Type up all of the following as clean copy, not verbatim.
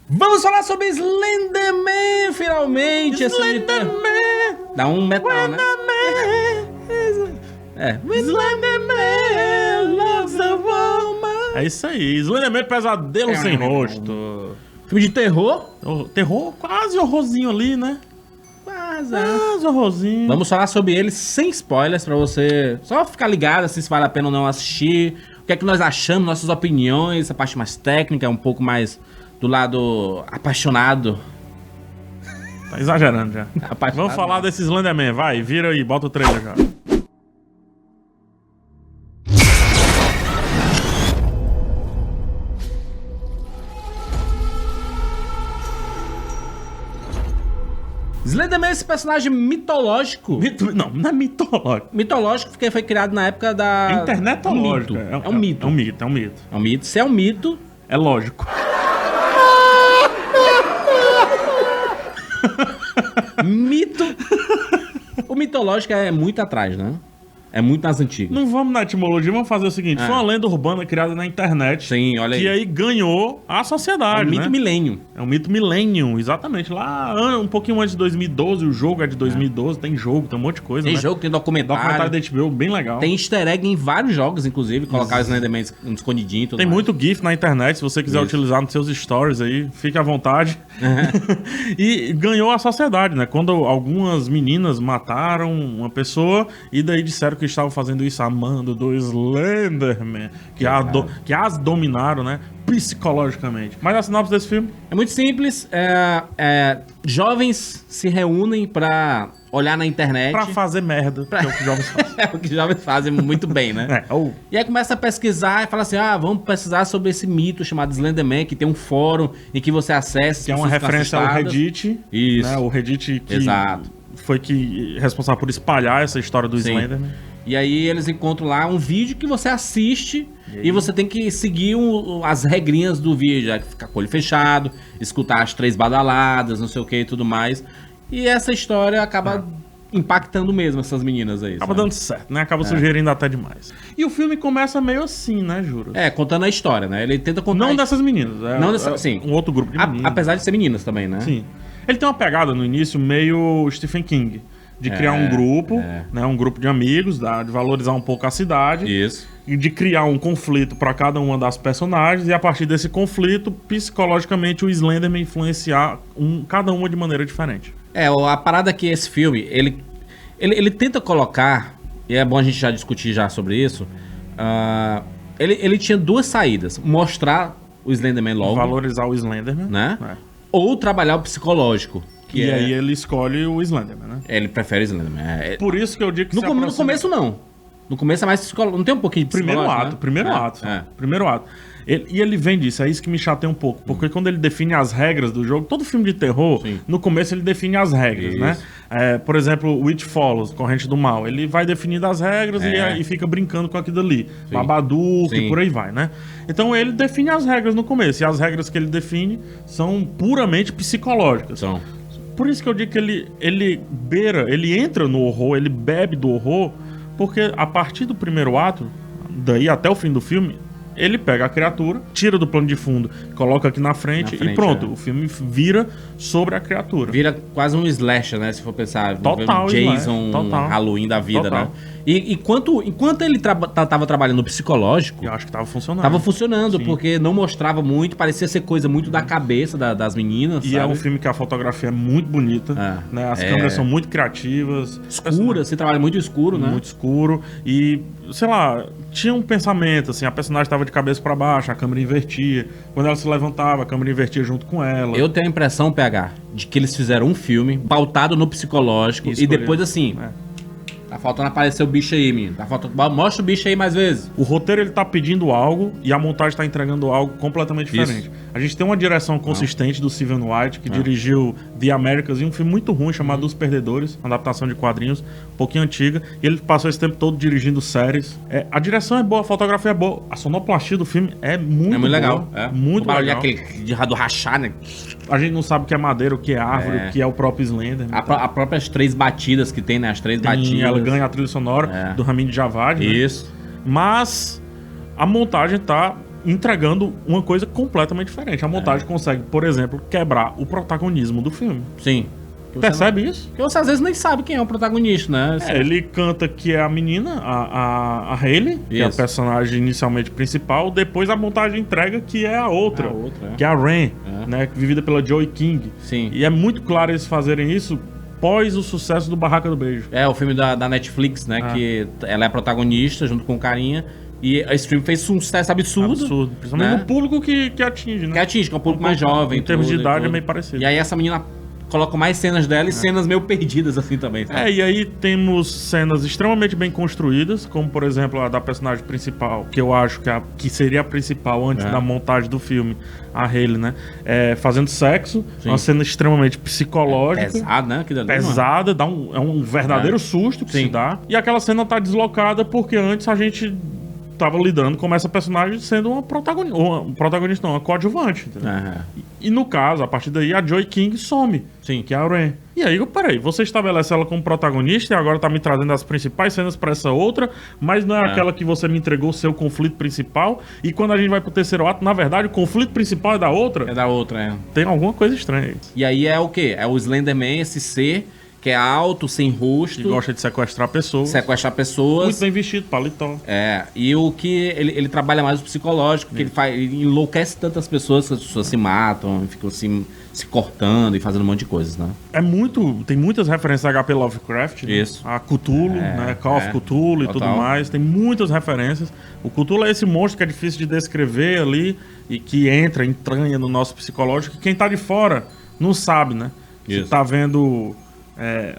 Vamos falar sobre Slenderman, finalmente. Slenderman. Dá um metal, né? Slenderman loves a woman. É isso aí. Slenderman Pesadelo Sem Rosto. Filme de terror. Terror, quase horrorzinho ali, né? Quase horrorzinho. Vamos falar sobre ele sem spoilers, pra você só ficar ligado assim, se vale a pena ou não assistir. O que é que nós achamos, nossas opiniões, a parte mais técnica, um pouco mais do lado apaixonado. Tá exagerando já. Apaixonado. Vamos falar desse Slenderman, vai, vira aí, bota o trailer já. Slenderman é esse personagem mitológico. Não é mitológico. Mitológico porque foi criado na época da... Internetológico. É um mito. É um mito, é um mito. É um mito. Se é um mito... É lógico. Mito. O mitológico é muito atrás, né? É muito nas antigas. Não vamos na etimologia, vamos fazer o seguinte. Foi uma lenda urbana criada na internet. Sim, olha aí. Que aí ganhou a sociedade, É um mito milênio. É um mito millennium, exatamente. Lá, um pouquinho antes de 2012, o jogo é de 2012, tem jogo, tem um monte de coisa, Tem né? jogo, tem documentário. Documentário da HBO, bem legal. Tem easter egg em vários jogos, inclusive. Colocar o Slenderman escondidinho e tudo Tem mais. muito GIF na internet, se você quiser utilizar nos seus stories aí, fique à vontade. E ganhou a sociedade, né? Quando algumas meninas mataram uma pessoa e daí disseram que estavam fazendo isso amando do Slenderman, que as dominaram, né? Psicologicamente. Mas a sinopse desse filme? É muito simples. Jovens se reúnem pra olhar na internet. Pra fazer merda, que é o que jovens fazem. É o que jovens fazem muito bem, né? E aí começa a pesquisar e fala assim, vamos pesquisar sobre esse mito chamado Slenderman, que tem um fórum em que você acessa... Que é uma referência ao Reddit. Isso. Né? O Reddit que Exato. foi responsável por espalhar essa história do Slenderman. E aí eles encontram lá um vídeo que você assiste e você tem que seguir as regrinhas do vídeo. Ficar com o olho fechado, escutar as 3 badaladas, não sei o que e tudo mais. E essa história acaba impactando mesmo essas meninas aí. Acaba dando certo, né? Acaba sugerindo até demais. E o filme começa meio assim, né, Juro? Contando a história, né? Ele tenta contar... Não dessas meninas. Sim. Um outro grupo de meninas. Apesar de ser meninas também, né? Sim. Ele tem uma pegada no início meio Stephen King. De criar um grupo, né, um grupo de amigos, de valorizar um pouco a cidade. Isso. E de criar um conflito para cada uma das personagens. E a partir desse conflito, psicologicamente, o Slenderman influenciar cada uma de maneira diferente. A parada é que esse filme, ele tenta colocar, e é bom a gente já discutir já sobre isso, ele tinha 2 saídas. Mostrar o Slenderman logo. Valorizar o Slenderman. Né? Ou trabalhar o psicológico. E aí ele escolhe o Slenderman, né? Ele prefere o Slenderman. Por isso que eu digo que no começo não. No começo é mais psicológico. Não tem um pouquinho de psicológico, Primeiro ato. E ele vem disso, é isso que me chateia um pouco. Porque quando ele define as regras do jogo, todo filme de terror, no começo ele define as regras, né? Por exemplo, Witch Follows, Corrente do Mal. Ele vai definindo as regras e fica brincando com aquilo ali. Babadook e por aí vai, né? Então ele define as regras no começo. E as regras que ele define são puramente psicológicas. Por isso que eu digo que ele entra no horror, ele bebe do horror, porque a partir do primeiro ato, daí até o fim do filme, ele pega a criatura, tira do plano de fundo, coloca aqui na frente e pronto. O filme vira sobre a criatura. Vira quase um slasher, né? Se for pensar. Total, Jason, Halloween da vida, né? E enquanto ele tava trabalhando no psicológico... Eu acho que tava funcionando. Tava funcionando, porque não mostrava muito, parecia ser coisa muito da cabeça das meninas, E é um filme que a fotografia é muito bonita, né? As câmeras são muito criativas. Escuras, você trabalha muito escuro, né? Muito escuro. E, sei lá, tinha um pensamento, assim, a personagem tava de cabeça pra baixo, a câmera invertia. Quando ela se levantava, a câmera invertia junto com ela. Eu tenho a impressão, PH, de que eles fizeram um filme pautado no psicológico e depois assim... Tá faltando aparecer o bicho aí, menino. Mostra o bicho aí mais vezes. O roteiro, ele tá pedindo algo e a montagem tá entregando algo completamente diferente. Isso. A gente tem uma direção consistente do Steven White, que dirigiu The Americans e um filme muito ruim chamado Os Perdedores, uma adaptação de quadrinhos, um pouquinho antiga. E ele passou esse tempo todo dirigindo séries. A direção é boa, a fotografia é boa. A sonoplastia do filme é muito boa. Legal. Muito legal. Aquele do rachar, né? A gente não sabe o que é madeira, o que é árvore, o que é o próprio Slender. As próprias 3 batidas que tem, né? As 3 batidas. Ela ganha a trilha sonora do Ramin Djawadi, né? Isso. Mas a montagem tá entregando uma coisa completamente diferente. A montagem consegue, por exemplo, quebrar o protagonismo do filme. Sim. Percebe isso? Porque você às vezes nem sabe quem é o protagonista, né? Ele canta que é a menina, a Hayley, que é a personagem inicialmente principal. Depois a montagem entrega que é a outra, que é a Ren, né? Vivida pela Joey King. Sim. E é muito claro eles fazerem isso pós o sucesso do Barraca do Beijo. É, o filme da Netflix, né? Que ela é a protagonista junto com o carinha. E a Stream fez um sucesso absurdo. Principalmente no público que atinge, né? Que atinge, que é um público mais jovem. Em termos de idade é meio parecido. E aí essa menina coloca mais cenas dela e cenas meio perdidas assim também, sabe? E aí temos cenas extremamente bem construídas, como por exemplo a da personagem principal, que eu acho que seria a principal antes da montagem do filme, a Hayley, né? Fazendo sexo, uma cena extremamente psicológica. Pesada, né? Pesada, é um verdadeiro susto que se dá. E aquela cena tá deslocada porque antes a gente tava lidando com essa personagem sendo uma protagonista, não, uma coadjuvante. E no caso, a partir daí, a Joey King some, que é a Ren. E aí, peraí, você estabelece ela como protagonista e agora tá me trazendo as principais cenas pra essa outra, mas não é aquela que você me entregou o seu conflito principal. E quando a gente vai pro terceiro ato, na verdade, o conflito principal é da outra? É da outra, Tem alguma coisa estranha aí. E aí é o quê? É o Slenderman, esse ser que é alto, sem rosto. Que gosta de sequestrar pessoas. Muito bem vestido, paletó. E o que ele trabalha mais o psicológico, que ele enlouquece tantas pessoas que as pessoas se matam, ficam assim, se cortando e fazendo um monte de coisas, né? Tem muitas referências a HP Lovecraft. Isso. Né? A Cthulhu, né? Call of Cthulhu e tudo mais. Tem muitas referências. O Cthulhu é esse monstro que é difícil de descrever ali e que entranha no nosso psicológico. E quem tá de fora não sabe, né? Se tá vendo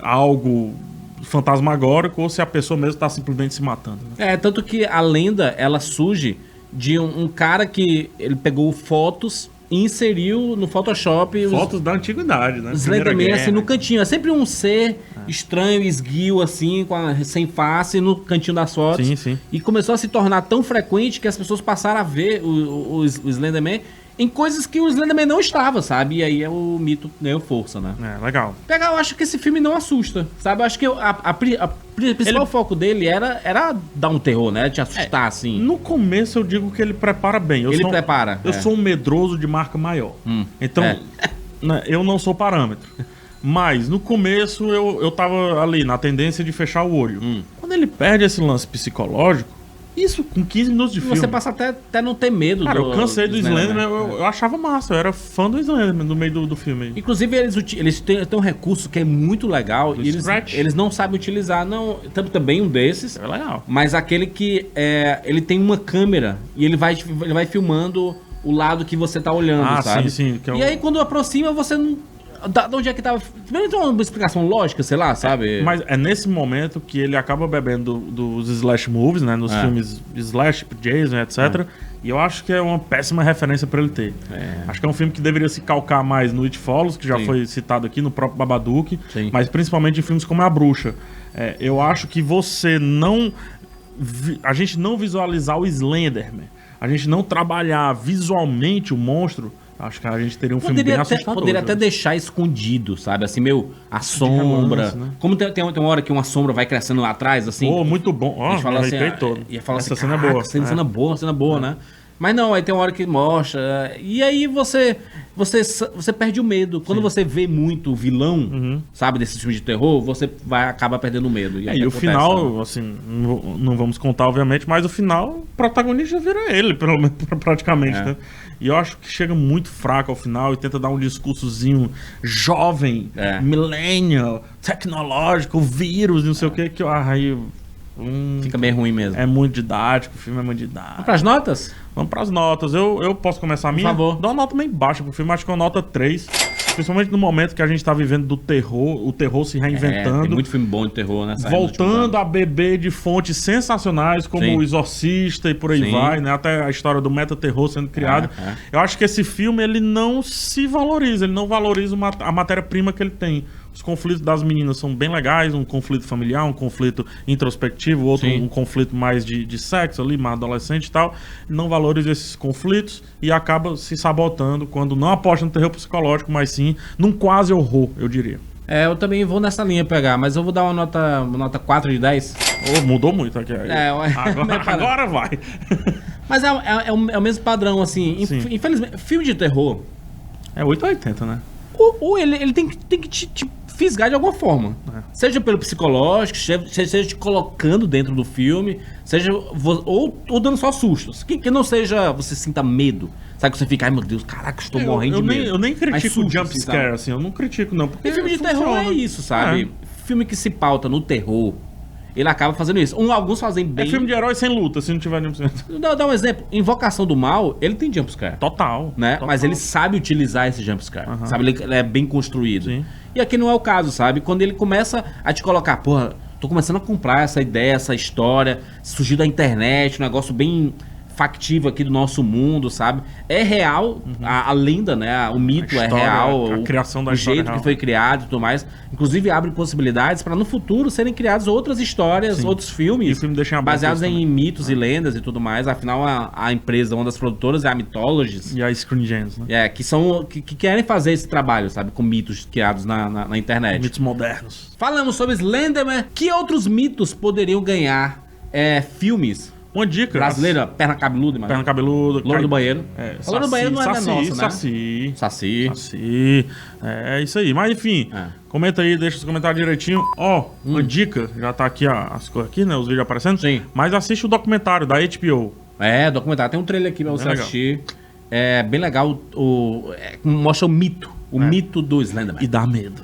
algo fantasmagórico ou se a pessoa mesmo tá simplesmente se matando. Né? Tanto que a lenda, ela surge de um cara que ele pegou fotos e inseriu no Photoshop... Fotos da antiguidade, né? Slenderman, assim, no cantinho. É sempre um ser estranho, esguio, assim, sem face, no cantinho das fotos. Sim. E começou a se tornar tão frequente que as pessoas passaram a ver o Slenderman em coisas que o Slenderman não estava, sabe? E aí o mito ganhou força, né? Legal. Eu acho que esse filme não assusta, sabe? Eu acho que a principal foco dele era dar um terror, né? Te assustar, assim. No começo eu digo que ele prepara bem. Eu sou um medroso de marca maior. Então, né, eu não sou parâmetro. Mas no começo eu tava ali na tendência de fechar o olho. Quando ele perde esse lance psicológico, isso com 15 minutos de filme. Você passa até não ter medo. Cara, eu cansei do Slenderman, eu achava massa, eu era fã do Slenderman no meio do filme. Inclusive, eles têm um recurso que é muito legal e eles não sabem utilizar. Não, também um desses. É legal. Mas aquele que ele tem uma câmera e ele vai filmando o lado que você tá olhando, sabe? Sim. E aí, quando aproxima, você não... De onde é que tava... Primeiro tem uma explicação lógica, sei lá, sabe? Mas é nesse momento que ele acaba bebendo dos slash movies, né? Nos filmes slash, Jason, etc. E eu acho que é uma péssima referência pra ele ter. Acho que é um filme que deveria se calcar mais no It Follows, que já foi citado aqui, no próprio Babadook. Mas principalmente em filmes como A Bruxa. Eu acho que você não... A gente não visualizar o Slenderman, a gente não trabalhar visualmente o monstro... Acho que a gente teria um filme bem assustador. Poderia até deixar escondido, sabe? Assim, a sombra. Relance, né? Como tem uma hora que uma sombra vai crescendo lá atrás, assim. Muito bom. A gente fala assim, essa cena é boa. Cena boa, né? Mas não, aí tem uma hora que mostra. E aí você perde o medo. Quando você vê muito o vilão, sabe, desses filmes de terror, você acaba perdendo o medo. E o final, assim, não vamos contar, obviamente, mas o final, o protagonista vira ele, pelo menos, praticamente, né? E eu acho que chega muito fraco ao final e tenta dar um discursozinho jovem, millennial, tecnológico, vírus, não sei o que aí... Fica bem ruim mesmo. É muito didático, o filme é muito didático. Vamos pras notas? Vamos pras notas. Eu posso começar a minha? Por favor. Dá uma nota bem baixa pro filme, acho que é uma nota 3. Principalmente no momento que a gente tá vivendo do terror, o terror se reinventando. Tem muito filme bom de terror nessa voltando a beber de fontes sensacionais, como O Exorcista e por aí vai, né? Até a história do meta-terror sendo criado. Eu acho que esse filme, ele não se valoriza, ele não valoriza a matéria-prima que ele tem. Os conflitos das meninas são bem legais, um conflito familiar, um conflito introspectivo, outro um conflito mais de sexo ali, mais adolescente e tal. Não valoriza esses conflitos e acaba se sabotando quando não aposta no terror psicológico, mas sim num quase horror, eu diria. Eu também vou nessa linha pegar, mas eu vou dar uma nota 4 de 10. Mudou muito aqui. Agora vai. Mas é o mesmo padrão, assim. Infelizmente, filme de terror... É 880, né? Ou ele tem que te fisgar de alguma forma. Seja pelo psicológico, seja te colocando dentro do filme, seja ou dando só sustos. Que não seja você sinta medo. Sabe que você fica, ai meu Deus, caraca, estou morrendo de medo. Eu nem critico o jump assim, scare, assim, eu não critico não. Porque e filme de terror é isso, sabe? Filme que se pauta no terror, ele acaba fazendo isso. Alguns fazem bem... É filme de herói sem luta, se não tiver nenhum... Dá um exemplo. Invocação do Mal, ele tem jumpscare. Total. Né? Total. Mas ele sabe utilizar esse jumpscare. Sabe? Ele é bem construído. Sim. E aqui não é o caso, sabe? Quando ele começa a te colocar, porra, tô começando a comprar essa ideia, essa história, surgiu da internet, um negócio bem factível aqui do nosso mundo, sabe? É real, a lenda, né? O mito história, é real. A criação da história. O jeito que foi criado e tudo mais. Inclusive abre possibilidades para no futuro serem criadas outras histórias, outros filmes baseados em mitos e lendas e tudo mais. Afinal, a empresa, uma das produtoras é a Mythologies. E a Screen Gems, né? Que querem fazer esse trabalho, sabe? Com mitos criados na internet. Mitos modernos. Falamos sobre Slenderman. Que outros mitos poderiam ganhar filmes? Uma dica. Brasileira, perna cabeluda, mano. Perna cabeluda. Louro do banheiro. Louro do banheiro não é nossa, né? Saci. É isso aí. Mas enfim, comenta aí, deixa os comentários direitinho. Uma dica, já tá aqui as coisas aqui, né? Os vídeos aparecendo. Sim. Mas assiste o documentário da HBO. Documentário. Tem um trailer aqui pra você assistir. É bem legal. Mostra o mito. O mito do Slenderman. E dá medo.